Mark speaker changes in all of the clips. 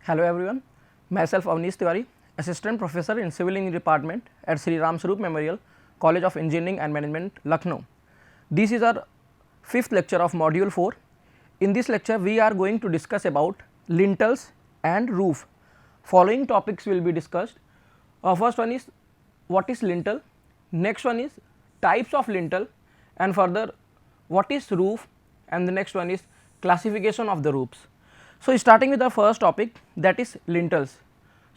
Speaker 1: Hello everyone, myself Avnish Tiwari, Assistant Professor in Civil Engineering Department at Sri Ram Swaroop Memorial College of Engineering and Management, Lucknow. This is our 5th lecture of Module 4. In this lecture, we are going to discuss about lintels and roof. Following topics will be discussed. First one is what is lintel, next one is types of lintel, and further what is roof, and the next one is classification of the roofs. So starting with the first topic, that is lintels.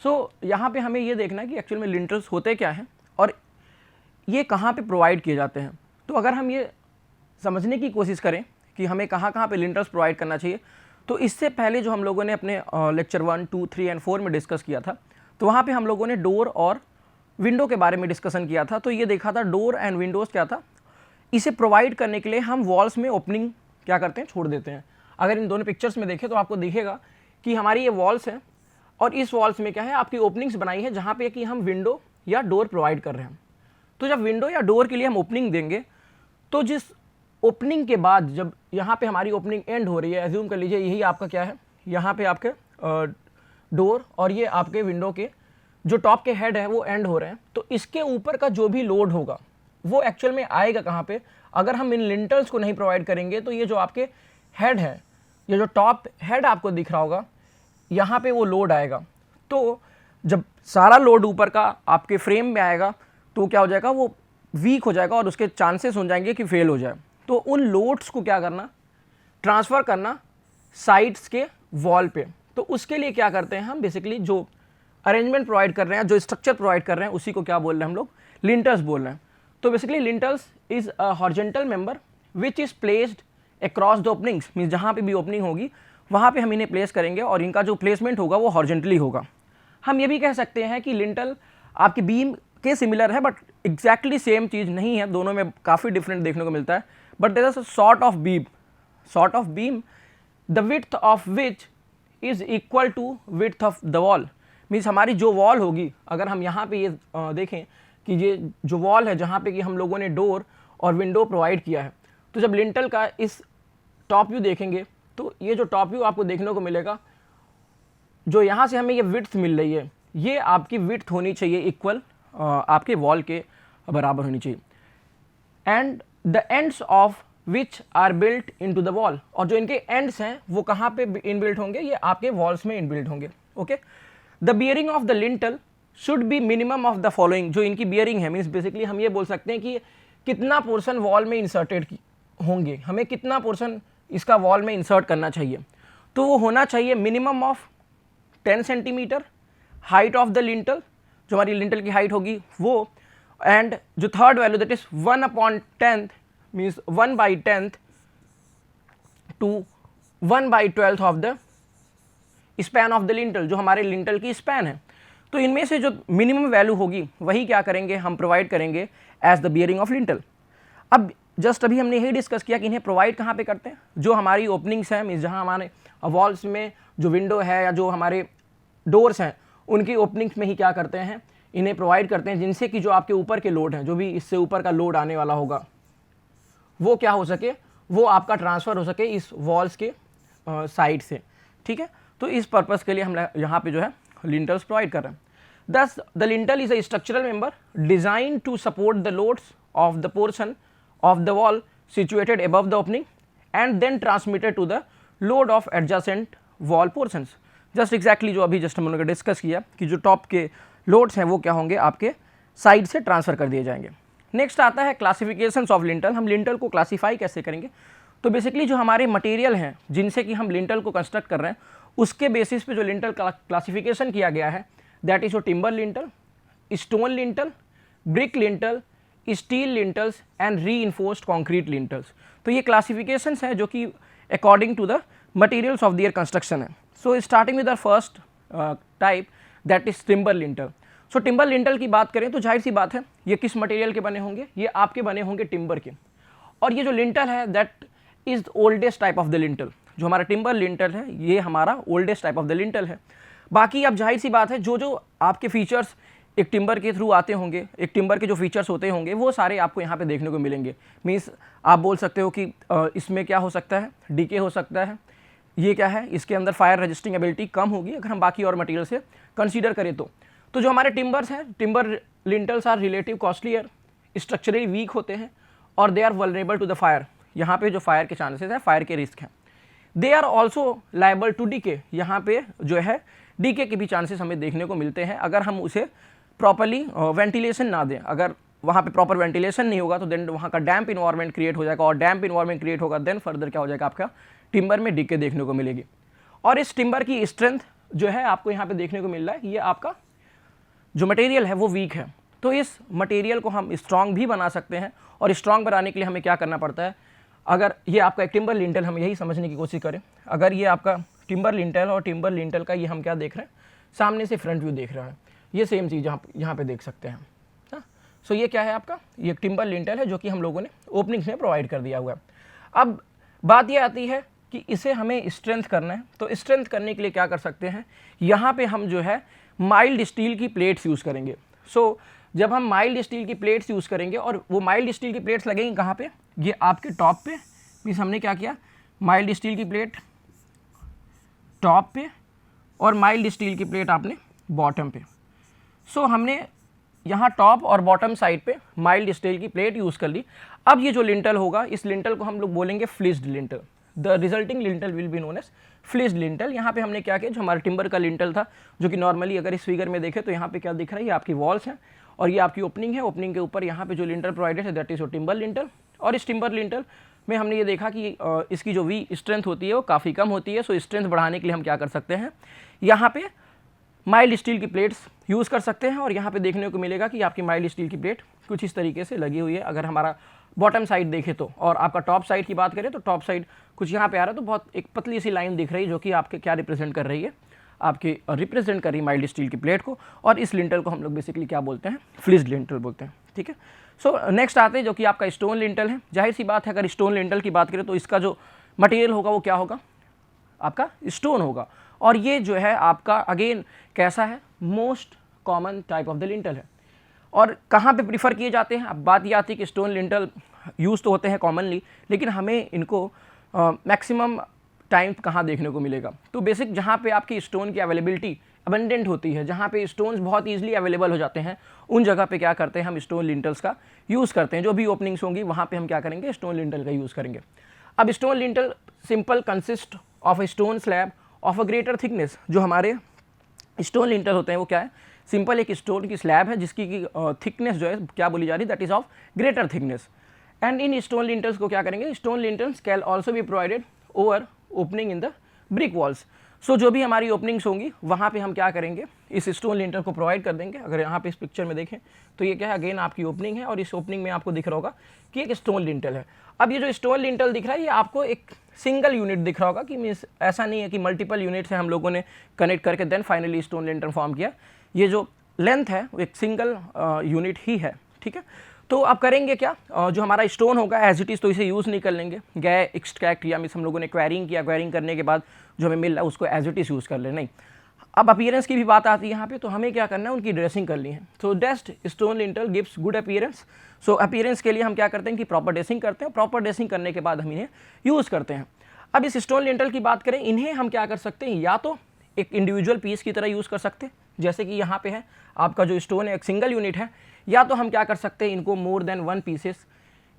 Speaker 1: So यहाँ पे हमें ये देखना है कि actual में lintels होते क्या हैं और ये कहाँ पे प्रोवाइड किए जाते हैं. तो अगर हम ये समझने की कोशिश करें कि हमें कहाँ कहाँ पे लिंटल्स प्रोवाइड करना चाहिए, तो इससे पहले जो हम लोगों ने अपने लेक्चर 1, 2, 3 एंड 4 में डिस्कस किया था, तो वहाँ पे हम लोगों ने डोर और विंडो के बारे में डिस्कशन किया था. तो ये देखा था डोर एंड विंडोज़ क्या था, इसे प्रोवाइड करने के लिए हम वॉल्स में ओपनिंग क्या करते हैं, छोड़ देते हैं. अगर इन दोनों पिक्चर्स में देखें तो आपको दिखेगा कि हमारी ये वॉल्स हैं और इस वॉल्स में क्या है, आपकी ओपनिंग्स बनाई है जहाँ पे कि हम विंडो या डोर प्रोवाइड कर रहे हैं. तो जब विंडो या डोर के लिए हम ओपनिंग देंगे, तो जिस ओपनिंग के बाद जब यहाँ पे हमारी ओपनिंग एंड हो रही है, एज्यूम कर लीजिए यही आपका क्या है, यहाँ पे आपके डोर और ये आपके विंडो के जो टॉप के हेड है वो एंड हो रहे हैं, तो इसके ऊपर का जो भी लोड होगा वो एक्चुअल में आएगा कहाँ पे. अगर हम इन लिंटल्स को नहीं प्रोवाइड करेंगे तो ये जो आपके हेड है, ये जो टॉप हेड आपको दिख रहा होगा, यहाँ पे वो लोड आएगा. तो जब सारा लोड ऊपर का आपके फ्रेम में आएगा तो क्या हो जाएगा, वो वीक हो जाएगा और उसके चांसेस हो जाएंगे कि फेल हो जाए. तो उन लोड्स को क्या करना, ट्रांसफ़र करना साइड्स के वॉल पे. तो उसके लिए क्या करते हैं हम, बेसिकली जो अरेंजमेंट प्रोवाइड कर रहे हैं, जो स्ट्रक्चर प्रोवाइड कर रहे हैं, उसी को क्या बोल रहे हैं हम लोग, लिंटल्स बोल रहे हैं. तो basically lintels is a horizontal member which is placed across the openings. Means जहाँ पे भी ओपनिंग होगी वहाँ पे हम इन्हें प्लेस करेंगे और इनका जो प्लेसमेंट होगा वो हॉरिजॉन्टली होगा. हम ये भी कह सकते हैं कि लिंटल आपकी बीम के सिमिलर है, बट एग्जैक्टली सेम चीज़ नहीं है, दोनों में काफ़ी डिफरेंट देखने को मिलता है. But there is a sort of beam the width of which is equal to width of the wall. Means हमारी जो वॉल होगी, अगर हम यहाँ पे ये देखें कि ये जो वॉल है जहाँ पे कि हम लोगों ने डोर और विंडो प्रोवाइड किया है, तो जब लिंटल का इस टॉप व्यू देखेंगे तो ये जो टॉप व्यू आपको देखने को मिलेगा, जो यहाँ से हमें ये विड्थ मिल रही है, ये आपकी विड्थ होनी चाहिए इक्वल आपके वॉल के बराबर होनी चाहिए. And the ends of which are built into the wall, और जो इनके एंड्स हैं वो कहाँ पे इनबिल्ट होंगे, ये आपके वॉल्स में इनबिल्ट होंगे. Okay. The bearing of the lintel should be minimum of the following. जो इनकी बियरिंग है, मीन्स बेसिकली हम ये बोल सकते हैं कि कितना पोर्शन वॉल में इंसर्टेड होंगे, हमें कितना पोर्शन इसका वॉल में इंसर्ट करना चाहिए. तो वो होना चाहिए minimum of 10 centimetre height of the lintel, जो हमारी लिंटल की हाइट होगी वो. एंड जो third value that is 1/10 means 1/10 to 1/12 of the span of the lintel, जो हमारे लिंटल की स्पैन है. तो इनमें से जो मिनिमम वैल्यू होगी वही क्या करेंगे, हम प्रोवाइड करेंगे as the bearing of lintel. अब जस्ट अभी हमने यही डिस्कस किया कि इन्हें प्रोवाइड कहाँ पे करते हैं, जो हमारी ओपनिंग्स हैं, मीन्स जहाँ हमारे वॉल्स में जो विंडो है या जो हमारे डोर्स हैं उनकी ओपनिंग्स में ही क्या करते हैं, इन्हें प्रोवाइड करते हैं, जिनसे कि जो आपके ऊपर के लोड हैं, जो भी इससे ऊपर का लोड आने वाला होगा वो क्या हो सके, वो आपका ट्रांसफ़र हो सके इस वॉल्स के साइड से. ठीक है. तो इस पर्पज़ के लिए हम यहाँ पे जो है लिंटल्स प्रोवाइड कर रहे हैं. दस the lintel is a structural member design to support the loads of the portion of the wall situated above the opening and then transmitted to the load of adjacent wall portions. Just exactly जो अभी just हम लोगों ने discuss किया कि जो top के loads हैं वो क्या होंगे, आपके साइड से ट्रांसफ़र कर दिए जाएंगे. नेक्स्ट आता है क्लासिफिकेशंस ऑफ लिंटल. हम लिंटल को क्लासीफाई कैसे करेंगे, तो बेसिकली जो हमारे मटेरियल हैं जिनसे कि हम लिंटल को कंस्ट्रक्ट कर रहे हैं, उसके बेसिस पे जो लिंटल क्लासिफिकेशन किया गया है, दैट इज जो timber lintel, stone lintel, brick lintel, steel lintels and reinforced concrete lintels. तो ये क्लासिफिकेशंस हैं जो कि according to the materials of their construction है. So starting with the first type that is timber lintel. So timber lintel की बात करें तो जाहिर सी बात है ये किस मटेरियल के बने होंगे, ये आपके बने होंगे टिम्बर के. और ये जो लिंटल है that is oldest type of the lintel. जो हमारा टिम्बर लिंटल है ये हमारा oldest type of the lintel है. बाकी अब जाहिर सी बात है जो आपके फीचर्स एक टिम्बर के थ्रू आते होंगे, एक टिम्बर के जो फीचर्स होते होंगे वो सारे आपको यहाँ पे देखने को मिलेंगे. मीन्स आप बोल सकते हो कि इसमें क्या हो सकता है, डीके हो सकता है, ये क्या है, इसके अंदर फायर रेजिस्टिंग एबिलिटी कम होगी अगर हम बाकी और मटेरियल से कंसीडर करें तो जो हमारे टिम्बर्स हैं, timber lintels are relative costlier, structurally weak होते हैं और they are vulnerable to the fire. यहाँ पे जो फायर के चांसेस है, फायर के रिस्क हैं। They are also liable to decay, यहाँ पे जो है डीके के भी चांसेस हमें देखने को मिलते हैं अगर हम उसे प्रॉपरली वेंटिलेशन ना दें। अगर वहाँ पे प्रॉपर वेंटिलेशन नहीं होगा तो देन वहाँ का डैम्प इन्वायरमेंट क्रिएट हो जाएगा, और डैम्प इन्वायरमेंट क्रिएट होगा देन फर्दर क्या हो जाएगा, आपका टिम्बर में डीके देखने को मिलेगी। और इस टिम्बर की स्ट्रेंथ जो है आपको यहाँ पे देखने को मिल रहा है, ये आपका जो मटेरियल है वो वीक है। तो इस मटेरियल को हम स्ट्रॉन्ग भी बना सकते हैं, और स्ट्रॉन्ग बनाने के लिए हमें क्या करना पड़ता है, अगर ये आपका एक टिम्बर लिंटल, हम यही समझने की कोशिश करें, अगर ये आपका टिम्बर लिंटल और टिम्बर लिंटल का ये हम क्या देख रहे हैं, सामने से फ्रंट व्यू देख रहा है, ये सेम चीज़ यहाँ पे देख सकते हैं। हाँ, सो ये क्या है आपका, ये टिम्बर लिंटल है जो कि हम लोगों ने ओपनिंग्स में प्रोवाइड कर दिया हुआ है। अब बात ये आती है कि इसे हमें स्ट्रेंथ करना है, तो स्ट्रेंथ करने के लिए क्या कर सकते हैं, यहाँ पे हम जो है माइल्ड स्टील की प्लेट्स यूज़ करेंगे। सो जब हम माइल्ड स्टील की प्लेट्स यूज़ करेंगे, और वो माइल्ड स्टील की प्लेट्स लगेंगी कहाँ पे, ये आपके टॉप पे, मीन्स हमने क्या किया, माइल्ड स्टील की प्लेट टॉप पे और माइल्ड स्टील की प्लेट आपने बॉटम पे। सो हमने यहाँ टॉप और बॉटम साइड पे माइल्ड स्टील की प्लेट यूज़ कर ली। अब ये जो लिंटल होगा, इस लिंटल को हम लोग बोलेंगे flitched lintel. The resulting lintel will be known as flitched lintel. यहाँ पे हमने क्या किया, जो हमारा टिम्बर का लिंटल था, जो कि नॉर्मली अगर इस फिगर में देखें तो यहाँ पे क्या दिख रहा है, ये आपकी वॉल्स हैं और ये आपकी ओपनिंग है। ओपनिंग के ऊपर यहाँ पे जो लिंटल प्रोवाइडेड है दैट इज टिम्बर लिंटल। और इस टिम्बर लिंटल में हमने ये देखा कि इसकी जो वी स्ट्रेंथ होती है वो काफ़ी कम होती है। सो स्ट्रेंथ बढ़ाने के लिए हम क्या कर सकते हैं, यहाँ पे माइल्ड स्टील की प्लेट्स यूज़ कर सकते हैं। और यहाँ पे देखने को मिलेगा कि आपकी माइल्ड स्टील की प्लेट कुछ इस तरीके से लगी हुई है। अगर हमारा बॉटम साइड देखे तो, और आपका टॉप साइड की बात करें तो टॉप साइड कुछ यहाँ पे आ रहा है, तो बहुत एक पतली सी लाइन दिख रही है जो कि आपके क्या रिप्रेजेंट कर रही है, आपकी रिप्रेजेंट कर रही है माइल्ड स्टील की प्लेट को। और इस लिंटल को हम लोग बेसिकली क्या बोलते हैं, फ्लिस्ड लिंटल बोलते हैं। ठीक है, सो नेक्स्ट आते हैं जो कि आपका स्टोन लिंटल है। जाहिर सी बात है, अगर स्टोन लिंटल की बात करें तो इसका जो मटेरियल होगा वो क्या होगा, आपका स्टोन होगा। और ये जो है आपका अगेन कैसा है, most common type of the lintel है। और कहाँ पे प्रीफर किए जाते हैं, अब बात ये आती है कि स्टोन लिंटल यूज़ तो होते हैं कॉमनली, लेकिन हमें इनको मैक्सिमम टाइम कहाँ देखने को मिलेगा, तो बेसिक जहाँ पे आपकी स्टोन की अवेलेबिलिटी अबंडेंट होती है, जहाँ पे स्टोन्स बहुत ईजिली अवेलेबल हो जाते हैं, उन जगह पे क्या करते हैं, हम स्टोन लिंटल्स का यूज़ करते हैं। जो भी ओपनिंग्स होंगी वहाँ पे हम क्या करेंगे, स्टोन लिंटल का यूज़ करेंगे। अब stone lintel simple consist of a stone slab of a greater thickness. जो हमारे स्टोन लिंटल होते हैं वो क्या है, सिंपल एक स्टोन की स्लैब है जिसकी थिकनेस जो है क्या बोली जा रही है, that is of greater thickness. And इन स्टोन लिंटल्स को क्या करेंगे, stone lintels can also be provided over opening in the brick walls. So जो भी हमारी ओपनिंग्स होंगी वहाँ पे हम क्या करेंगे, इस स्टोन लिंटल को प्रोवाइड कर देंगे। अगर यहाँ पे इस पिक्चर में देखें तो ये क्या है, अगेन आपकी ओपनिंग है और इस ओपनिंग में आपको दिख रहा होगा कि एक स्टोन लिंटल है। अब ये जो स्टोन लिंटल दिख रहा है ये आपको एक सिंगल यूनिट दिख रहा होगा, कि मीन्स ऐसा नहीं है कि मल्टीपल यूनिट से हम लोगों ने कनेक्ट करके then finally stone lintel form किया। ये जो लेंथ है वो एक सिंगल यूनिट ही है। ठीक है, तो आप करेंगे क्या, जो हमारा स्टोन होगा एज इट इज़ तो इसे यूज़ नहीं कर लेंगे, गए एक्सट्रैक्ट या मीन्स हम लोगों ने क्वेरिंग किया, क्वेरिंग करने के बाद जो हमें मिल रहा है उसको एज इट इज़ यूज़ कर ले, नहीं। अब अपीयरेंस की भी बात आती है यहाँ पे, तो हमें क्या करना है, उनकी ड्रेसिंग करनी है। तो dressed stone lintel gives good appearance. So appearance के लिए हम क्या करते हैं कि प्रॉपर ड्रेसिंग करते हैं, प्रॉपर ड्रेसिंग करने के बाद हम इन्हें यूज़ करते हैं। अब इस स्टोन लिंटल की बात करें, इन्हें हम क्या कर सकते हैं, या तो एक इंडिविजुअल पीस की तरह यूज़ कर सकते हैं, जैसे कि यहाँ पे है आपका जो स्टोन है एक सिंगल यूनिट है, या तो हम क्या कर सकते हैं, इनको मोर देन वन पीसेस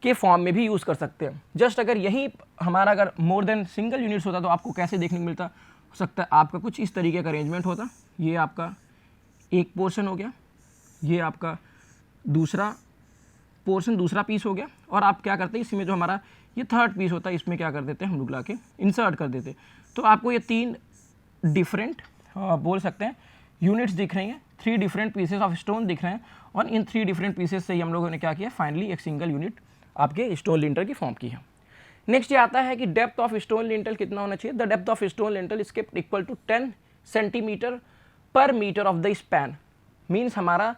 Speaker 1: के फॉर्म में भी यूज़ कर सकते हैं। जस्ट अगर यही हमारा अगर मोर देन सिंगल यूनिट्स होता तो आपको कैसे देखने को मिलता, हो सकता है आपका कुछ इस तरीके का अरेंजमेंट होता, ये आपका एक पोर्शन हो गया, ये आपका दूसरा पोर्शन दूसरा पीस हो गया, और आप क्या करते हैं इसमें जो हमारा ये थर्ड पीस होता है इसमें क्या कर देते हैं हम लोग ला के इंसर्ट कर देते हैं। तो आपको ये तीन डिफरेंट बोल सकते हैं यूनिट्स दिख रही हैं, 3 डिफरेंट पीसेस ऑफ स्टोन दिख रहे हैं, और इन 3 डिफरेंट पीसेस से ही हम लोगों ने क्या किया, फाइनली एक सिंगल यूनिट आपके स्टोन लिंटल की फॉर्म की है। नेक्स्ट ये आता है कि डेप्थ ऑफ स्टोन लिंटल कितना होना चाहिए। The depth of stone lintel is kept equal to 10 centimetre per metre of the span. Means हमारा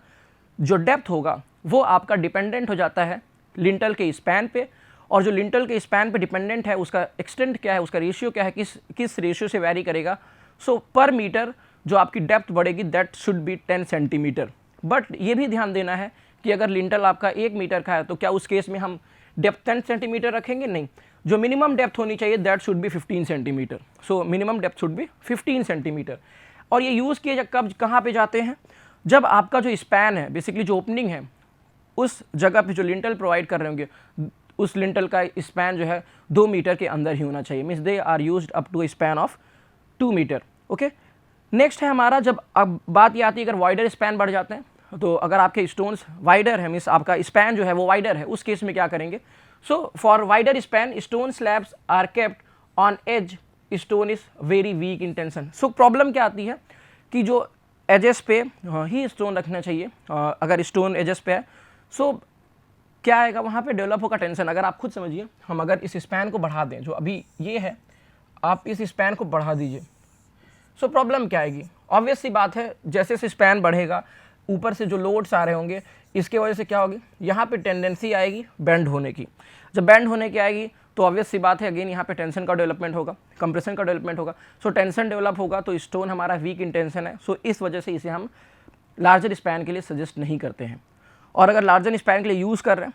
Speaker 1: जो डेप्थ होगा वो आपका डिपेंडेंट हो जाता है लिंटल के स्पैन पे, और जो लिंटल के स्पैन पे डिपेंडेंट है उसका एक्सटेंट क्या है, उसका रेशियो क्या है, किस रेशियो से वैरी करेगा। सो पर मीटर जो आपकी डेप्थ बढ़ेगी that should be 10 centimetre. But ये भी ध्यान देना है कि अगर लिंटल आपका 1 मीटर का है तो क्या उस केस में हम डेप्थ 10 सेंटीमीटर रखेंगे, नहीं। जो मिनिमम डेप्थ होनी चाहिए that should B 15 centimetre. So minimum depth should be 15 centimetre. और ये यूज़ किए कब कहाँ पे जाते हैं, जब आपका जो स्पैन है, बेसिकली जो ओपनिंग है, उस जगह पे जो लिंटल प्रोवाइड कर रहे होंगे उस लिंटल का स्पैन जो है 2 मीटर के अंदर ही होना चाहिए। Means they are used up to span of 2 metre. Okay, next है हमारा, जब अब बात ये आती है अगर वाइडर स्पैन बढ़ जाते हैं, तो अगर आपके स्टोन्स वाइडर है, मीन्स आपका स्पैन जो है वो वाइडर है, उस केस में क्या करेंगे। So for wider span stone slabs are kept on edge, stone is very weak in tension. So problem क्या आती है कि जो एजेस पे ही स्टोन रखना चाहिए, अगर स्टोन एजेस पे है सो क्या आएगा वहाँ पे, डेवलप होगा टेंशन। अगर आप खुद समझिए, हम अगर इस स्पैन को बढ़ा दें, जो अभी ये है, आप इस स्पैन को बढ़ा दीजिए, सो प्रॉब्लम क्या आएगी। ऑब्वियस सी बात है, जैसे जैसे स्पैन बढ़ेगा, ऊपर से जो लोड्स आ रहे होंगे, इसके वजह से क्या होगी, यहाँ पे टेंडेंसी आएगी बेंड होने की। जब बेंड होने की आएगी तो ऑब्वियस सी बात है, अगेन यहाँ पे टेंशन का डेवलपमेंट होगा, कंप्रेशन का डेवलपमेंट होगा। सो टेंशन डेवलप होगा तो स्टोन हमारा वीक इन टेंशन है। सो इस वजह से इसे हम लार्जर स्पैन के लिए सजेस्ट नहीं करते हैं। और अगर लार्जर स्पैन के लिए यूज़ कर रहे हैं,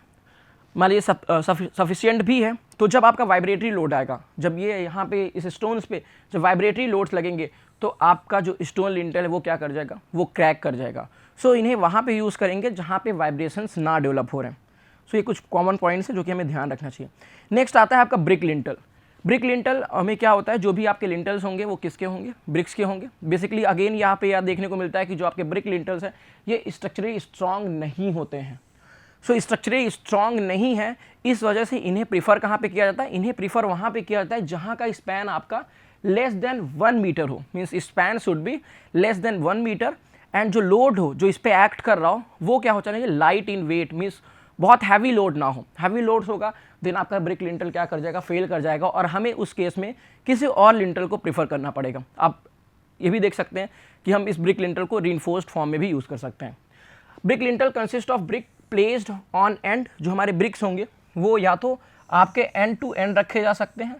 Speaker 1: मान लीजिए सफिशियंट भी है, तो जब आपका वाइब्रेटरी लोड आएगा, जब ये यहाँ पे इस स्टोन्स पे जब वाइब्रेटरी लोड्स लगेंगे, तो आपका जो स्टोन लिंटल है वो क्या कर जाएगा, वो क्रैक कर जाएगा। सो इन्हें वहाँ पे यूज़ करेंगे जहाँ पे वाइब्रेशंस ना डेवलप हो रहे हैं। सो ये कुछ कॉमन पॉइंट्स हैं जो कि हमें ध्यान रखना चाहिए। नेक्स्ट आता है आपका ब्रिक लिंटल। ब्रिक लिंटल में क्या होता है, जो भी आपके लिंटल्स होंगे वो किसके होंगे, ब्रिक्स के होंगे। बेसिकली अगेन यहाँ पे देखने को मिलता है कि जो आपके ब्रिक लिंटल्स हैं ये स्ट्रक्चरली स्ट्रॉन्ग नहीं होते हैं। सो स्ट्रक्चरली स्ट्रॉन्ग नहीं है, इस वजह से इन्हें प्रीफर कहाँ पे किया जाता है, इन्हें प्रीफर वहाँ पे किया जाता है जहाँ का स्पैन आपका लेस देन 1 मीटर हो। Means span should be less than 1 metre and जो लोड हो, जो इस पर एक्ट कर रहा हो, वो क्या हो चाहिए, लाइट इन वेट, मीन्स बहुत हैवी लोड ना हो। हैवी लोड होगा देन आपका ब्रिक लिंटल क्या कर जाएगा, फेल कर जाएगा, और हमें उस केस में किसी और लिंटल को प्रीफर करना पड़ेगा। आप ये भी देख सकते हैं कि हम इस ब्रिक लिंटल को रीइंफोर्स्ड फॉर्म में भी यूज़ कर सकते हैं। Brick lintel consist of brick placed on and. जो हमारे ब्रिक्स होंगे वो या तो आपके एंड टू एंड रखे जा सकते हैं,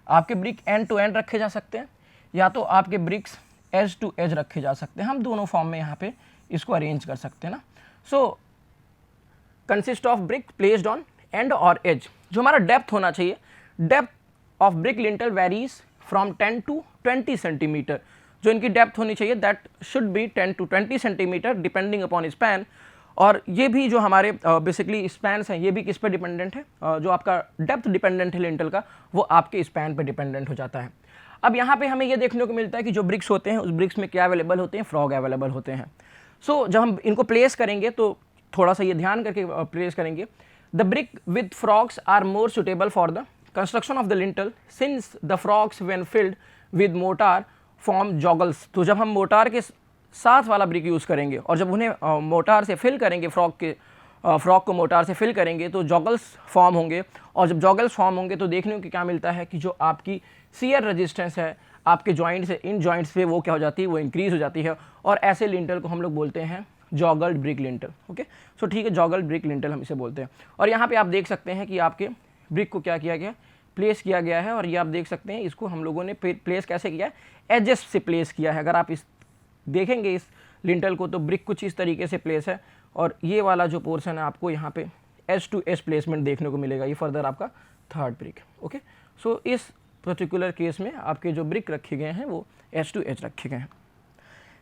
Speaker 1: आपके ब्रिक एंड टू एंड रखे जा सकते हैं, या तो आपके ब्रिक्स एज टू एज रखे जा सकते हैं। हम दोनों फॉर्म में यहाँ पे इसको अरेंज कर सकते हैं ना। So consist of brick placed on end और एज। जो हमारा डेप्थ होना चाहिए, depth of brick lintel varies from 10 to 20 centimetre. जो इनकी डेप्थ होनी चाहिए that should be 10 to 20 centimetre depending upon span. और ये भी जो हमारे बेसिकली स्पैन्स हैं, ये भी किस पे डिपेंडेंट है, जो आपका डेप्थ डिपेंडेंट है लिंटल का, वो आपके स्पैन पे डिपेंडेंट हो जाता है। अब यहाँ पे हमें ये देखने को मिलता है कि जो ब्रिक्स होते हैं, उस ब्रिक्स में क्या अवेलेबल होते हैं, फ्रॉग अवेलेबल होते हैं। सो जब हम इनको प्लेस करेंगे तो थोड़ा सा ये ध्यान करके प्लेस करेंगे। The brick with frogs are more suitable for the construction of the lintel since the frogs when filled with mortar form joggles. तो जब हम मोटार के साथ वाला ब्रिक यूज़ करेंगे और जब उन्हें मोटार से फिल करेंगे, फ्रॉग को मोटार से फिल करेंगे, तो जॉगल्स फॉर्म होंगे। और जब जॉगल्स फॉर्म होंगे तो देखने को क्या मिलता है कि जो आपकी शियर रेजिस्टेंस है आपके जॉइंट से इन जॉइंट्स पे, वो क्या हो जाती है, वो इंक्रीज हो जाती है। और ऐसे लिंटल को हम लोग बोलते हैं जॉगल्ड ब्रिक लिंटल। ओके, सो ठीक है, जॉगल्ड ब्रिक लिंटल हम इसे बोलते हैं। और यहाँ पे आप देख सकते हैं कि आपके ब्रिक को क्या किया गया, प्लेस किया गया है। और ये आप देख सकते हैं इसको हम लोगों ने प्लेस कैसे किया है, एजेस से प्लेस किया है। अगर आप इस देखेंगे इस लिंटल को तो ब्रिक कुछ इस तरीके से प्लेस है, और ये वाला जो पोर्शन है आपको यहाँ पे एज टू एज प्लेसमेंट देखने को मिलेगा। ये फर्दर आपका थर्ड ब्रिक। ओके, सो इस पर्टिकुलर केस में आपके जो ब्रिक रखे गए हैं वो एज टू एज रखे गए हैं।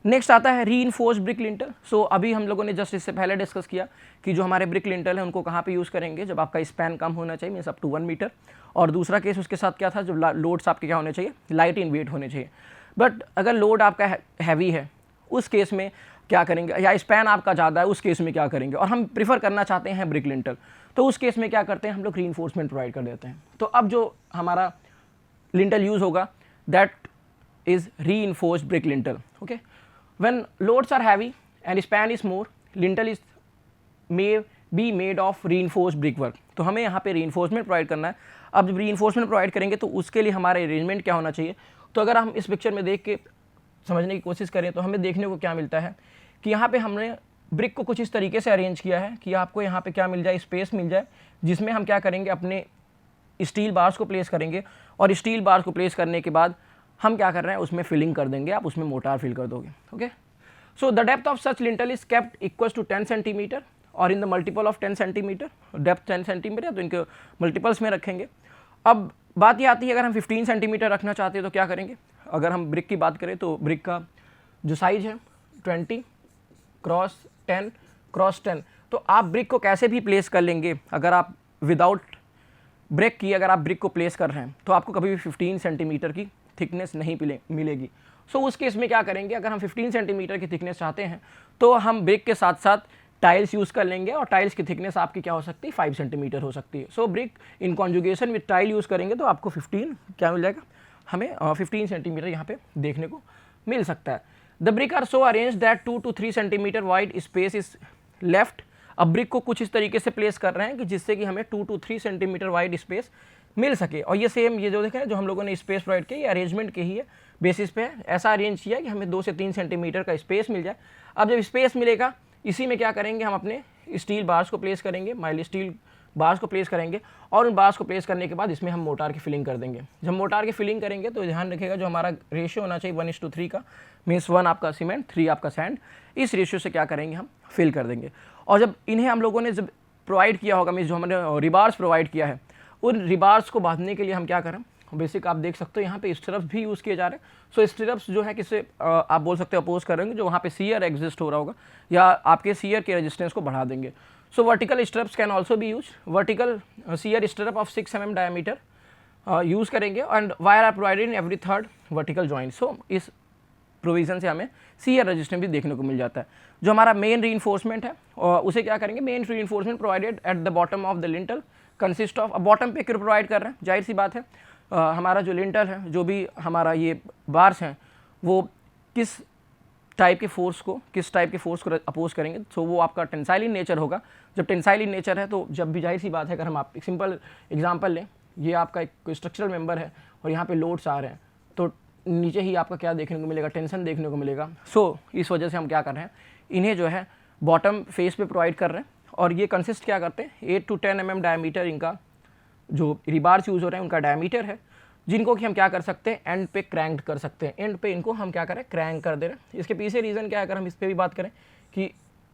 Speaker 1: नेक्स्ट आता है रीइंफोर्स्ड ब्रिक लिंटल। सो अभी हम लोगों ने जस्ट इससे पहले डिस्कस किया कि जो हमारे ब्रिक लिंटल है उनको कहाँ पे यूज़ करेंगे, जब आपका स्पैन कम होना चाहिए, मीन्स अप टू 1 मीटर। और दूसरा केस उसके साथ क्या था, जब लोड्स आपके क्या होने चाहिए, लाइट इन वेट होने चाहिए। बट अगर लोड आपका हैवी है उस केस में क्या करेंगे, या स्पैन आपका ज़्यादा है उस केस में क्या करेंगे, और हम प्रीफर करना चाहते हैं ब्रिक लिंटल, तो उस केस में क्या करते हैं, हम लोग रीइंफोर्समेंट प्रोवाइड कर देते हैं। तो अब जो हमारा लिंटल यूज़ होगा that is reinforced brick lintel. Okay, when loads are heavy and span is more, lintel is may be made of reinforced brickwork। तो हमें यहाँ पे reinforcement प्रोवाइड करना है। अब जब reinforcement प्रोवाइड करेंगे तो उसके लिए हमारा अरेंजमेंट क्या होना चाहिए। तो अगर हम इस पिक्चर में देख के समझने की कोशिश करें तो हमें देखने को क्या मिलता है कि यहाँ पे हमने ब्रिक को कुछ इस तरीके से अरेंज किया है कि आपको यहाँ पे क्या मिल जाए, स्पेस मिल जाए, जिसमें हम क्या करेंगे, अपने स्टील बार्स को प्लेस करेंगे। और स्टील बार्स को प्लेस करने के बाद हम क्या कर रहे हैं, उसमें फिलिंग कर देंगे, आप उसमें मोटार फिल कर दोगे। Okay, so the depth of such lintel is kept equal to 10 centimetre. और in the multiple of 10 centimetre, depth 10 centimetre है तो इनके मल्टीपल्स में रखेंगे। अब बात ये आती है अगर हम 15 सेंटीमीटर रखना चाहते हैं तो क्या करेंगे। अगर हम ब्रिक की बात करें तो ब्रिक का जो साइज है 20 क्रॉस 10 क्रॉस 10, तो आप ब्रिक को कैसे भी प्लेस कर लेंगे। अगर आप विदाउट ब्रेक की अगर आप ब्रिक को प्लेस कर रहे हैं तो आपको कभी भी 15 सेंटीमीटर की थिकनेस नहीं मिलेगी। सो उस केस में क्या करेंगे, अगर हम 15 सेंटीमीटर की थिकनेस चाहते हैं तो हम ब्रिक के साथ साथ टाइल्स यूज़ कर लेंगे और टाइल्स की थिकनेस आपकी क्या हो सकती है 5 सेंटीमीटर हो सकती है। So brick in conjugation with tile use करेंगे तो आपको 15 क्या मिल जाएगा, हमें 15 सेंटीमीटर यहाँ पे देखने को मिल सकता है। The brick are so arrange that 2 to 3 centimetre wide space is left. अब ब्रिक को कुछ इस तरीके से प्लेस कर रहे हैं कि जिससे कि हमें 2 to 3 सेंटीमीटर वाइड स्पेस मिल सके। और ये सेम ये जो देखें जो हम लोगों ने स्पेस प्रोवाइड किया ये अरेंजमेंट के ही है बेसिस पे है, ऐसा अरेंज किया कि हमें 2 से 3 सेंटीमीटर का स्पेस मिल जाए। अब जब स्पेस मिलेगा इसी में क्या करेंगे, हम अपने स्टील बार्स को प्लेस करेंगे, माइल्ड स्टील बार्स को प्लेस करेंगे और उन बार्स को प्लेस करने के बाद इसमें हम मोटार की फिलिंग कर देंगे। जब मोटार की फिलिंग करेंगे तो ध्यान रखिएगा जो हमारा रेशियो होना चाहिए 1:3 का, मीन्स 1 आपका सीमेंट 3 आपका सैंड, इस रेशियो से क्या करेंगे हम फिल कर देंगे। और जब इन्हें हम लोगों ने जब प्रोवाइड किया होगा, मीन्स जो हमने रिबार्स प्रोवाइड किया है, उन रिबार्स को बांधने के लिए हम क्या करें, बेसिक आप देख सकते हो यहाँ पे स्टिरप्स भी यूज़ किए जा रहे हैं। सो स्टिरप्स जो है किससे आप बोल सकते हो अपोज करेंगे, जो वहाँ पे सीयर एग्जिस्ट हो रहा होगा या आपके सीयर के रेजिस्टेंस को बढ़ा देंगे। So vertical stirrups can also be use, vertical shear stirrup of 6 mm diameter use करेंगे and wire are provided in every third vertical joint. So इस प्रोविजन से हमें सीयर रेजिस्टेंस भी देखने को मिल जाता है। जो हमारा मेन रीइंफोर्समेंट है उसे क्या करेंगे, main reinforcement provided at the bottom of the lintel consist of, bottom पे क्यों प्रोवाइड कर रहे हैं, जाहिर सी बात है हमारा जो लिंटल है, जो भी हमारा ये बार्स हैं वो किस टाइप के फोर्स को अपोज करेंगे। सो वो आपका टेंसाइल इन नेचर होगा। जब टेंसाइल इन नेचर है तो जब भी जाहिर सी बात है, अगर हम आप एक सिंपल एग्जांपल लें, ये आपका एक स्ट्रक्चरल मेंबर है और यहाँ पे लोड्स आ रहे हैं तो नीचे ही आपका क्या देखने को मिलेगा, टेंशन देखने को मिलेगा। सो इस वजह से हम क्या कर रहे हैं, इन्हें जो है बॉटम फेस पे प्रोवाइड कर रहे हैं और ये कंसिस्ट क्या करते हैं 8 to 10 mm डायमीटर इनका जो रिबार्स यूज़ हो रहे हैं उनका डायमीटर है, जिनको कि हम क्या कर सकते हैं एंड पे क्रैंक कर सकते हैं। एंड पे इनको हम क्या करें, क्रैंक कर दे रहे हैं। इसके पीछे रीज़न क्या है, अगर हम इस पर भी बात करें कि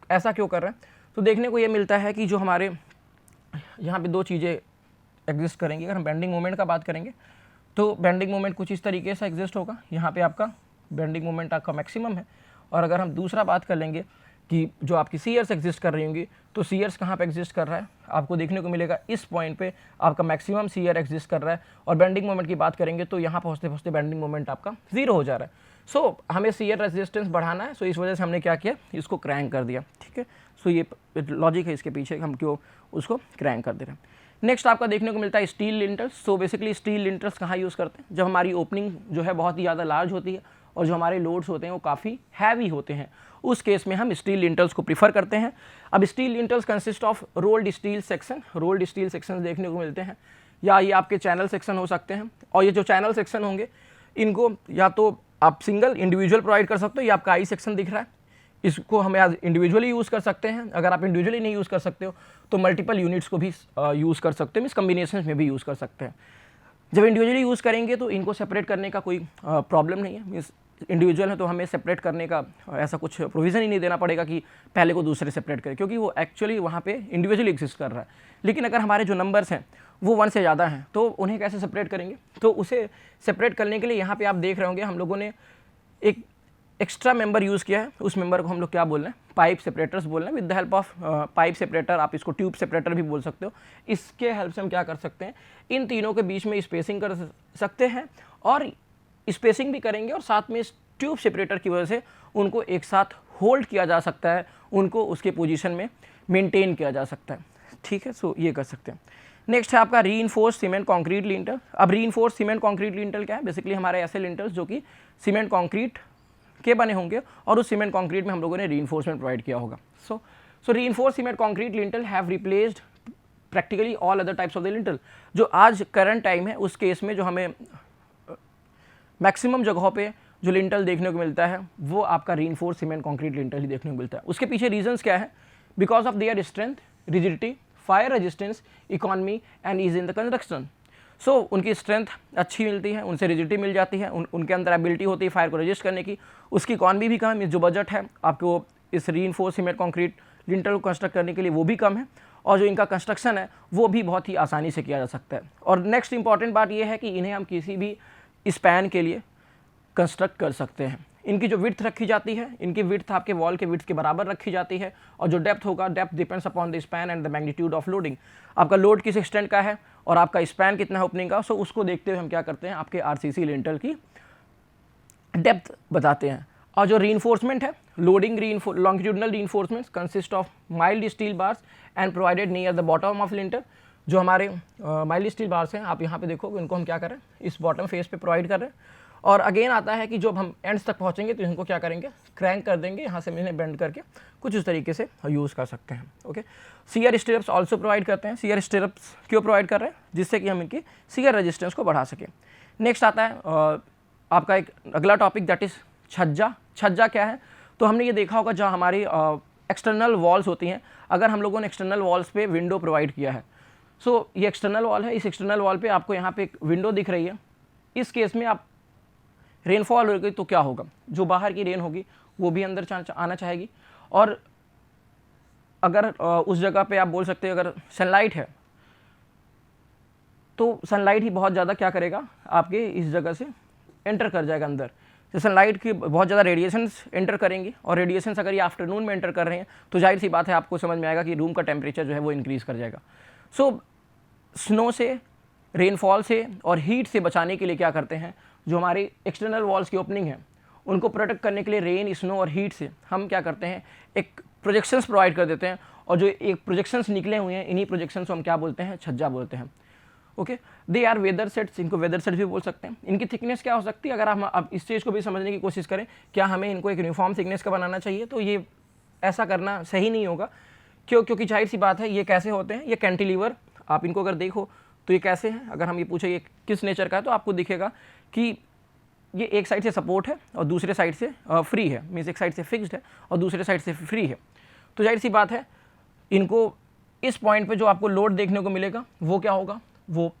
Speaker 1: ऐसा क्यों कर रहे हैं, तो देखने को ये मिलता है कि जो हमारे यहाँ पे 2 चीज़ें एग्जिस्ट करेंगी। अगर हम बेंडिंग मोमेंट का बात करेंगे तो बेंडिंग मोमेंट कुछ इस तरीके से एग्जिस्ट होगा, यहाँ पे आपका बेंडिंग मोमेंट आपका मैक्सिमम है। और अगर हम दूसरा बात कर लेंगे कि जो आपकी सीयर्स एग्जिस्ट कर रही होंगी, तो सीयर्स कहाँ पे एग्जिस्ट कर रहा है, आपको देखने को मिलेगा इस पॉइंट पे आपका मैक्सिमम सीयर एग्जिस्ट कर रहा है। और बेंडिंग मोमेंट की बात करेंगे तो यहाँ पहुँचते पहुँचते बेंडिंग मोमेंट आपका 0 हो जा रहा है। सो हमें सीयर रेजिस्टेंस बढ़ाना है, सो इस वजह से हमने क्या किया, इसको क्रैंक कर दिया। ठीक है, सो ये लॉजिक है इसके पीछे, हम क्यों उसको क्रैंक कर दे रहे हैं। नेक्स्ट आपका देखने को मिलता है steel lintels. So basically steel lintels कहाँ यूज़ करते हैं, जब हमारी ओपनिंग जो है बहुत ही ज़्यादा लार्ज होती है और जो हमारे लोड्स होते हैं वो काफ़ी हैवी होते हैं, उस केस में हम स्टील लिंटल्स को प्रीफर करते हैं। अब steel lintels consist of rolled steel section, rolled steel section देखने को मिलते हैं, या ये आपके चैनल सेक्शन हो सकते हैं। और ये जो चैनल सेक्शन होंगे इनको या तो आप सिंगल इंडिविजुअल प्रोवाइड कर सकते हो, या आपका आई सेक्शन दिख रहा है इसको हम एज इंडिविजुअली यूज़ कर सकते हैं। अगर आप इंडिविजुअली नहीं यूज़ कर सकते हो तो मल्टीपल यूनिट्स को भी यूज़ कर सकते हो, मीन्स कम्बिनेशन में भी यूज़ कर सकते हैं। जब इंडिविजुअली यूज़ करेंगे तो इनको सेपरेट करने का कोई प्रॉब्लम नहीं है, मीन्स इंडिविजुअल है तो हमें सेपरेट करने का ऐसा कुछ प्रोविज़न ही नहीं देना पड़ेगा कि पहले को दूसरे सेपरेट करें, क्योंकि वो एक्चुअली वहाँ पे इंडिविजुअली एग्जिस्ट कर रहा है। लेकिन अगर हमारे जो नंबर्स हैं वो 1 से ज़्यादा हैं तो उन्हें कैसे सेपरेट करेंगे, तो उसे सेपरेट करने के लिए यहाँ पे आप देख रहे होंगे हम लोगों ने एक एक्स्ट्रा मेंबर यूज़ किया है। उस मेंबर को हम लोग क्या बोल रहे हैं, पाइप सेपरेटर्स बोल रहे हैं। With the help of pipe separator, आप इसको ट्यूब सेपरेटर भी बोल सकते हो, इसके हेल्प से हम क्या कर सकते हैं, इन तीनों के बीच में स्पेसिंग कर सकते हैं और स्पेसिंग भी करेंगे और साथ में इस ट्यूब सेपरेटर की वजह से उनको एक साथ होल्ड किया जा सकता है, उनको उसके पोजीशन में मेंटेन किया जा सकता है। ठीक है, सो ये कर सकते हैं। नेक्स्ट है आपका रीइंफोर्स सीमेंट कॉन्क्रीट लिंटल। अब रीइंफोर्स सीमेंट कॉन्क्रीट लिंटल क्या है, बेसिकली हमारे ऐसे लिंटल्स जो कि सीमेंट कॉन्क्रीट के बने होंगे और उस सीमेंट कॉन्क्रीट में हम लोगों ने रीइंफोर्समेंट प्रोवाइड किया होगा। So reinforce cement concrete lintel have replaced practically all other types of the lintel. जो आज करंट टाइम है उस केस में जो हमें मैक्सिमम जगहों पे जो लिंटल देखने को मिलता है वो आपका रीइंफोर्स सीमेंट कॉन्क्रीट लिंटल ही देखने को मिलता है। उसके पीछे रीजंस क्या है, because of their strength, rigidity, fire resistance, economy and ease in the construction. So उनकी स्ट्रेंथ अच्छी मिलती है, उनसे रिजिडिटी मिल जाती है, उनके अंदर एबिलिटी होती है फायर को रजिस्ट करने की, उसकी इकॉनमी भी कम, जो बजट है आपको इस रीइंफोर्स सीमेंट कॉन्क्रीट लिंटल को कंस्ट्रक्ट करने के लिए वो भी कम है, और जो इनका कंस्ट्रक्शन है वो भी बहुत ही आसानी से किया जा सकता है। और नेक्स्ट इंपॉर्टेंट बात ये है कि इन्हें हम किसी भी स्पैन के लिए कंस्ट्रक्ट कर सकते हैं। इनकी जो विड्थ रखी जाती है, इनकी विड्थ आपके वॉल के विड्थ के बराबर रखी जाती है, और जो डेप्थ होगा, depth depends upon the span and the magnitude of loading. आपका लोड किस एक्सटेंट का है और आपका स्पैन कितना है ओपनिंग का, सो उसको देखते हुए हम क्या करते हैं, आपके आरसीसी लिंटल की डेप्थ बताते हैं। और जो रीइंफोर्समेंट है, loading longitudinal reinforcement consist of mild steel bars and provided near the bottom of lintel. जो हमारे माइल्ड स्टील बार्स हैं, आप यहाँ पे देखोगे, इनको हम क्या करें, इस बॉटम फेस पे प्रोवाइड कर रहे हैं। और अगेन आता है कि जब हम एंड्स तक पहुँचेंगे तो इनको क्या करेंगे, क्रैंक कर देंगे, यहाँ से इन्हें बेंड करके कुछ इस तरीके से यूज़ कर सकते हैं। Okay, shear stirrups also provide करते हैं। सीयर स्टिरप्स क्यों प्रोवाइड कर रहे हैं, जिससे कि हम इनकी सीयर रेजिस्टेंस को बढ़ा सकें। नेक्स्ट आता है आपका एक अगला टॉपिक, दैट इज़ छज्जा। छज्जा क्या है, तो हमने ये देखा होगा जहाँ हमारी एक्सटर्नल वॉल्स होती हैं, अगर हम लोगों ने एक्सटर्नल वॉल्स पे विंडो प्रोवाइड किया है, सो ये एक्सटर्नल वॉल है, इस एक्सटर्नल वॉल पे आपको यहाँ पे एक विंडो दिख रही है। इस केस में आप रेनफॉल हो गई तो क्या होगा, जो बाहर की रेन होगी वो भी अंदर आना चाहेगी, और अगर उस जगह पे आप बोल सकते हैं अगर सनलाइट है तो सनलाइट ही बहुत ज़्यादा क्या करेगा, आपके इस जगह से एंटर कर जाएगा अंदर। तो सनलाइट की बहुत ज़्यादा रेडिएशंस एंटर करेंगी, और रेडिएशंस अगर ये आफ्टरनून में एंटर कर रहे हैं तो जाहिर सी बात है आपको समझ में आएगा कि रूम का टेम्परेचर जो है वो इंक्रीज़ कर जाएगा। सो स्नो से, रेनफॉल से और हीट से बचाने के लिए क्या करते हैं, जो हमारी एक्सटर्नल वॉल्स की ओपनिंग है उनको प्रोटेक्ट करने के लिए रेन, स्नो और हीट से हम क्या करते हैं, एक प्रोजेक्शंस प्रोवाइड कर देते हैं, और जो एक प्रोजेक्शंस निकले हुए हैं, इन्हीं प्रोजेक्शंस को हम क्या बोलते हैं, छज्जा बोलते हैं। Okay, they are weather sets, इनको वेदर सेट्स भी बोल सकते हैं। इनकी थिकनेस क्या हो सकती है, अगर हम अब इस चीज़ को भी समझने की कोशिश करें, क्या हमें इनको एक यूनिफॉर्म थिकनेस का बनाना चाहिए, तो ये ऐसा करना सही नहीं होगा। क्योंकि जाहिर सी बात है, ये कैसे होते हैं, ये कैंटिलीवर, आप इनको अगर देखो तो ये कैसे हैं, अगर हम ये पूछे ये किस नेचर का है, तो आपको दिखेगा कि ये एक साइड से सपोर्ट है और दूसरे साइड से फ्री है, मीन्स एक साइड से फिक्स्ड है और दूसरे साइड से फ्री है। तो जाहिर सी बात है, इनको इस पॉइंट पे जो आपको लोड देखने को मिलेगा वो क्या होगा, वो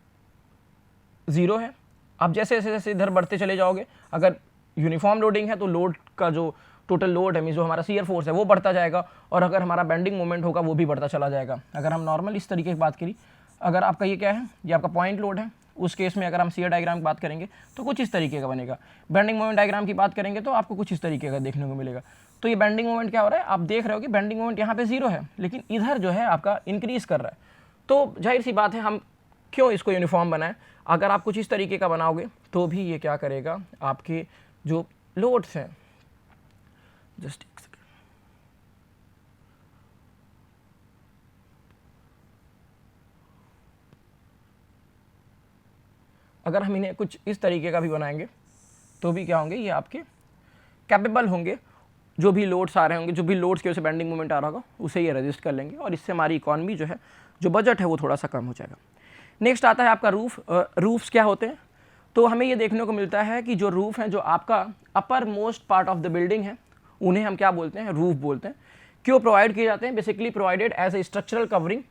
Speaker 1: ज़ीरो है। आप जैसे जैसे इधर बढ़ते चले जाओगे, अगर यूनिफॉर्म लोडिंग है तो लोड का जो टोटल लोड है, मीन्स जो हमारा शियर फोर्स है वो बढ़ता जाएगा, और अगर हमारा बेंडिंग मोमेंट होगा वो भी बढ़ता चला जाएगा। अगर हम नॉर्मल इस तरीके की बात करें, अगर आपका ये क्या है, ये आपका पॉइंट लोड है, उस केस में अगर हम शियर डायग्राम की बात करेंगे तो कुछ इस तरीके का बनेगा। बेंडिंग मोमेंट डायग्राम की बात करेंगे तो आपको कुछ इस तरीके का देखने को मिलेगा। तो ये बेंडिंग मोमेंट क्या हो रहा है, आप देख रहे हो कि बेंडिंग मोमेंट यहाँ पे जीरो है, लेकिन इधर जो है आपका इंक्रीज कर रहा है। तो जाहिर सी बात है, हम क्यों इसको यूनिफॉर्म बनाएं, अगर आप कुछ इस तरीके का बनाओगे तो भी ये क्या करेगा, आपके जो लोड्स हैं, जस्ट अगर हम इन्हें कुछ इस तरीके का भी बनाएंगे तो भी क्या होंगे, ये आपके कैपेबल होंगे, जो भी लोड्स आ रहे होंगे, जो भी लोड्स की वजह से बेंडिंग मोमेंट आ रहा होगा उसे ये रजिस्ट कर लेंगे, और इससे हमारी इकॉनमी जो है, जो बजट है वो थोड़ा सा कम हो जाएगा। नेक्स्ट आता है आपका रूफ। रूफ्स क्या होते हैं, तो हमें ये देखने को मिलता है कि जो रूफ है, जो आपका upper most part of the building है, उन्हें हम क्या बोलते हैं, रूफ बोलते हैं। क्यों प्रोवाइड किए जाते हैं, basically provided as a structural covering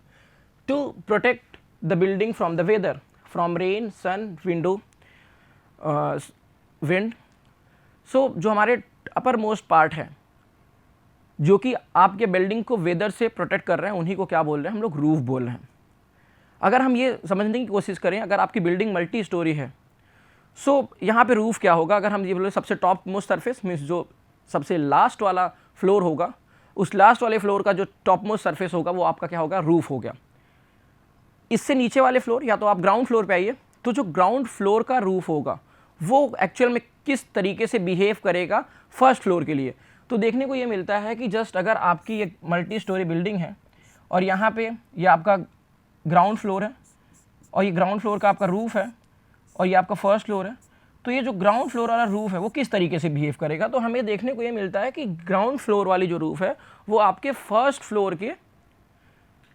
Speaker 1: to protect the building from the weather, from rain, sun, wind. So जो हमारे अपर मोस्ट पार्ट है, जो कि आपके बिल्डिंग को वेदर से प्रोटेक्ट कर रहे हैं, उन्हीं को क्या बोल रहे हैं हम लोग, रूफ बोल रहे हैं। अगर हम ये समझने की कोशिश करें, अगर आपकी बिल्डिंग मल्टी स्टोरी है, सो यहाँ पे रूफ क्या होगा, अगर हम ये बोले सबसे टॉप मोस्ट सरफेस, मीन्स जो सबसे लास्ट वाला फ्लोर होगा, उस लास्ट वाले फ्लोर का जो टॉप मोस्ट सरफेस होगा वो आपका क्या होगा, रूफ हो गया। इससे नीचे वाले फ्लोर, या तो आप ग्राउंड फ्लोर पे आइए, तो जो ग्राउंड फ्लोर का रूफ होगा वो एक्चुअल में किस तरीके से बिहेव करेगा फर्स्ट फ्लोर के लिए, तो देखने को ये मिलता है कि जस्ट अगर आपकी एक मल्टी स्टोरी बिल्डिंग है और यहाँ पे ये आपका ग्राउंड फ्लोर है और ये ग्राउंड फ्लोर का आपका रूफ है और ये आपका फर्स्ट फ्लोर है, तो ये जो ग्राउंड फ्लोर वाला रूफ है वो किस तरीके से बिहेव करेगा, तो हमें देखने को ये मिलता है कि ग्राउंड फ्लोर वाली जो रूफ है वो आपके फर्स्ट फ्लोर के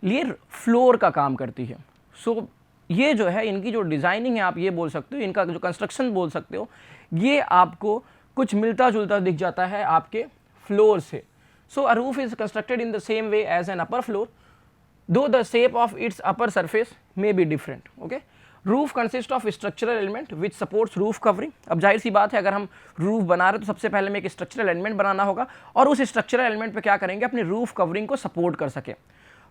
Speaker 1: लिए फ्लोर का काम करती है। सो ये जो है इनकी जो डिज़ाइनिंग है, आप ये बोल सकते हो, इनका जो कंस्ट्रक्शन बोल सकते हो, ये आपको कुछ मिलता जुलता दिख जाता है आपके फ्लोर से। So a roof is constructed in the same way as an upper floor, though the shape of its upper surface may be different. Okay, roof consist of structural element which supports roof covering. अब जाहिर सी बात है, अगर हम roof बना रहे हैं तो सबसे पहले हमें एक स्ट्रक्चरल एलिमेंट बनाना होगा और उस स्ट्रक्चरल एलिमेंट पे क्या करेंगे, अपनी रूफ कवरिंग को सपोर्ट कर सके।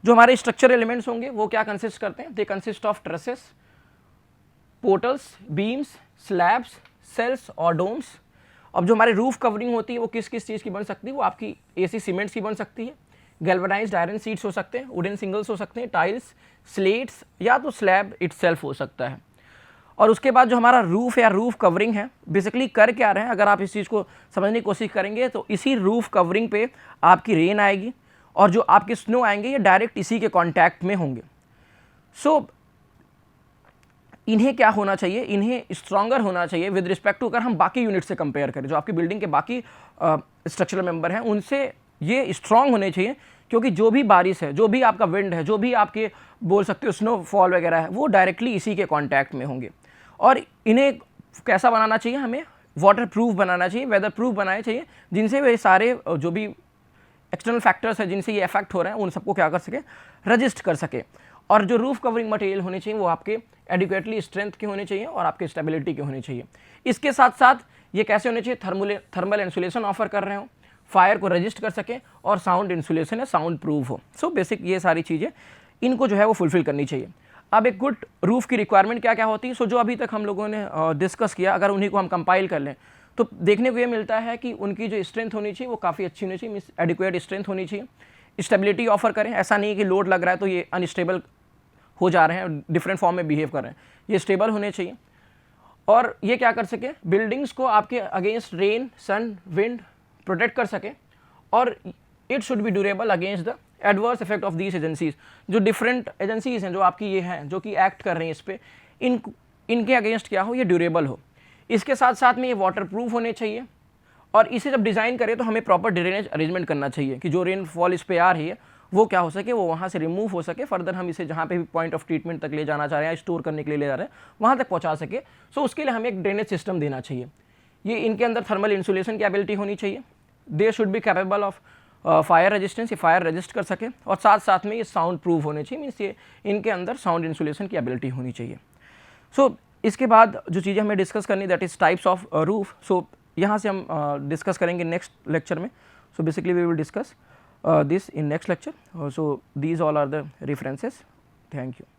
Speaker 1: जो हमारे स्ट्रक्चरल एलिमेंट्स होंगे वो क्या कंसिस्ट करते हैं, दे consist of trusses, portals, beams, slabs, shells और डोम्स। अब जो हमारी रूफ कवरिंग होती है वो किस किस चीज़ की बन सकती है, वो आपकी एसी सीमेंट्स की बन सकती है, गैल्वेनाइज्ड आयरन शीट्स हो सकते हैं, वुडन सिंगल्स हो सकते हैं, टाइल्स, स्लेट्स या तो स्लैब इटसेल्फ हो सकता है। और उसके बाद जो हमारा रूफ या रूफ कवरिंग है, बेसिकली कर क्या रहे हैं, अगर आप इस चीज़ को समझने की कोशिश करेंगे तो इसी रूफ कवरिंग पे आपकी रेन आएगी और जो आपके स्नो आएंगे ये डायरेक्ट इसी के कॉन्टैक्ट में होंगे। सो इन्हें क्या होना चाहिए, इन्हें स्ट्रॉन्गर होना चाहिए विद रिस्पेक्ट टू, अगर हम बाकी यूनिट से कंपेयर करें, जो आपकी बिल्डिंग के बाकी स्ट्रक्चरल मेंबर हैं उनसे ये स्ट्रॉन्ग होने चाहिए, क्योंकि जो भी बारिश है, जो भी आपका विंड है, जो भी आपके बोल सकते हो स्नोफॉल वगैरह है, वो डायरेक्टली इसी के कॉन्टैक्ट में होंगे। और इन्हें कैसा बनाना चाहिए, हमें वाटर प्रूफ बनाना चाहिए, वेदर प्रूफ बनाने चाहिए, जिनसे वे सारे जो भी एक्सटर्नल फैक्टर्स हैं जिनसे ये इफेक्ट हो रहे हैं उन सबको क्या कर सके, रजिस्ट कर सके। और जो रूफ कवरिंग मटेरियल होने चाहिए वो आपके एडिक्वेटली स्ट्रेंथ के होने चाहिए और आपके स्टेबिलिटी के होने चाहिए। इसके साथ साथ ये कैसे होने चाहिए, थर्मल इंसुलेशन ऑफर कर रहे हो, फायर को रजिस्ट कर सके और साउंड इंसुलेशन है, साउंड प्रूफ हो। सो बेसिक ये सारी चीज़ें इनको जो है वो फुलफिल करनी चाहिए। अब एक गुड रूफ की रिक्वायरमेंट क्या क्या होती है, सो जो अभी तक हम लोगों ने डिस्कस किया, अगर उन्हीं को हम कंपाइल कर लें तो देखने को ये मिलता है कि उनकी जो स्ट्रेंथ होनी चाहिए वो काफ़ी अच्छी होनी चाहिए, मीन्स एडिक्वेट स्ट्रेंथ होनी चाहिए, स्टेबिलिटी ऑफर करें, ऐसा नहीं कि लोड लग रहा है तो ये अनस्टेबल हो जा रहे हैं, डिफरेंट फॉर्म में बिहेव कर रहे हैं, ये स्टेबल होने चाहिए। और ये क्या कर सके, बिल्डिंग्स को आपके against rain, sun, wind protect कर सके, और it should be durable against the adverse effect of these agencies. जो डिफरेंट एजेंसीज हैं जो आपकी ये हैं जो कि एक्ट कर रही हैं इस पर, इनके अगेंस्ट क्या हो, ये ड्यूरेबल हो। इसके साथ साथ में ये वाटर प्रूफ होने चाहिए, और इसे जब डिज़ाइन करें तो हमें प्रॉपर ड्रेनेज अरेंजमेंट करना चाहिए कि जो रेनफॉल इस पर आ रही है वो क्या हो सके, वो वहाँ से रिमूव हो सके, फर्दर हम इसे जहाँ पे भी पॉइंट ऑफ ट्रीटमेंट तक ले जाना चाह रहे हैं, स्टोर करने के लिए ले जा रहे हैं, वहाँ तक पहुँचा सके। सो उसके लिए हमें एक ड्रेनेज सिस्टम देना चाहिए। ये इनके अंदर थर्मल इंसुलेशन की एबिलिटी होनी चाहिए, they should be capable of fire resistance, ये फायर रजिस्ट कर सके, और साथ साथ में ये साउंड प्रूफ होने चाहिए, मीन्स ये इनके अंदर साउंड इंसुलेशन की एबिलिटी होनी चाहिए। सो इसके बाद जो चीज़ें हमें डिस्कस करनी, that is types of roof. So यहाँ से हम डिस्कस करेंगे नेक्स्ट लेक्चर में। So basically we will discuss this in next lecture. So these all are the references. Thank you.